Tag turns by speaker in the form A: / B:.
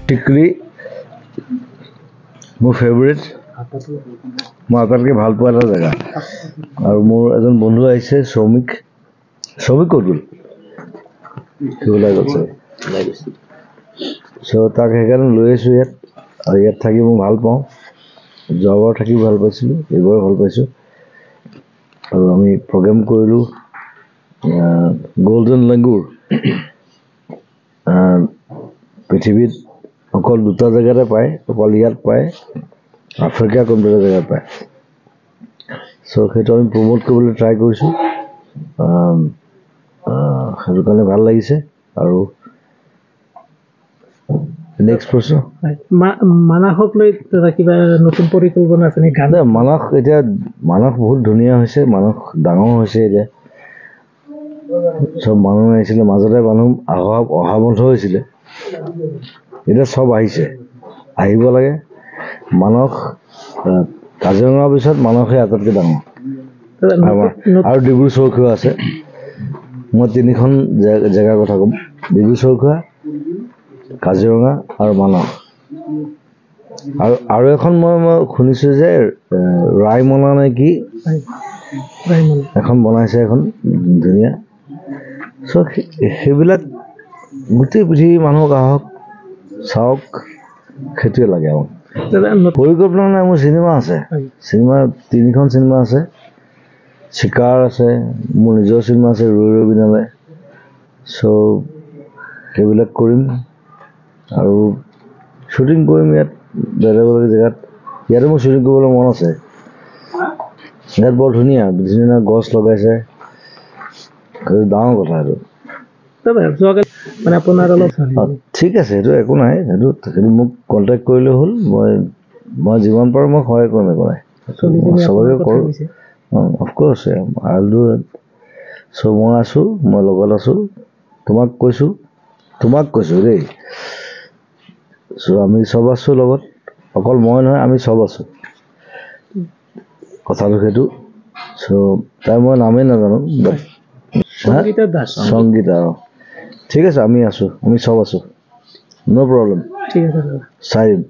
A: টিকলি মোৰ ফেভৰেট মই আটাইতকৈ ভাল পোৱা এটা জেগা আৰু মোৰ এজন বন্ধু আহিছে শ্ৰমিক ক'ত গ'ল সি ওলাই গৈছে চ' তাক সেইকাৰণে লৈ আহিছোঁ ইয়াত আৰু ইয়াত থাকি মই ভাল পাওঁ যোৱাবাৰ থাকি ভাল পাইছিলোঁ এইবাৰ ভাল পাইছোঁ আৰু আমি প্ৰগ্ৰেম কৰিলোঁ গল্ডেন লেংগুৰ পৃথিৱীত অকল দুটা জেগাতে পায় অকল ইয়াত পায় আফ্ৰিকা কোনটো জেগাত পায় চ' সেইটো আমি প্ৰমোট কৰিবলৈ ট্ৰাই কৰিছোঁ সেইটো কাৰণে ভাল লাগিছে আৰু নেক্সট প্ৰশ্ন
B: মানসক লৈ কিবা নতুন পৰিকল্পনা আছে নেকি
A: মানস এতিয়া মানস বহুত ধুনীয়া হৈছে মানস ডাঙৰ হৈছে এতিয়া চব মানুহ আহিছিলে মাজতে মানুহ অহা বন্ধ হৈছিলে এতিয়া চব আহিছে আহিব লাগে মানস কাজিৰঙাৰ পিছত মানসে আটাইতকৈ ডাঙৰ আৰু ডিব্ৰু চৈখোৱা আছে মই তিনিখন জেগাৰ কথা ক'ম ডিব্ৰু চৈখোৱা কাজিৰঙা আৰু মানস আৰু এখন মই শুনিছোঁ যে ৰায়মনা নে কি এখন বনাইছে এখন ধুনীয়া চ' সেইবিলাক গোটেই পৃথিৱীৰ মানুহক আহক চাওক সেইটোৱে লাগে আমাক পৰিকল্পনা নাই মোৰ চিনেমা আছে চিনেমা 3খন চিনেমা আছে চিকাৰ আছে মোৰ নিজৰ চিনেমা আছে ৰৈ ৰৈ বিনালে চ' সেইবিলাক কৰিম আৰু শ্বুটিং কৰিম ইয়াত বেলেগ বেলেগ জেগাত ইয়াতো মোৰ শ্বুটিং কৰিবলৈ মন আছে ইয়াত বৰ ধুনীয়া ধুনীয়া গছ লগাইছে সেইটো ডাঙৰ কথা এইটো ঠিক আছে সেইটো একো নাই সেইটো মোক কণ্টেক্ট কৰিলে হ'ল মই যিমান পাৰোঁ মই সহায় কৰিম একো নাই চবকে কৰোঁ of course I will do it so' মই আছোঁ মই লগত আছোঁ তোমাক কৈছোঁ দেই চ' আমি চব আছোঁ লগত অকল মই নহয় আমি চব আছোঁ কথাটো সেইটো চ' তাই মই নামেই নাজানো সংগীতা ঠিক আছে আমি আছোঁ আমি চব আছোঁ ন' প্ৰব্লেম চাই দিম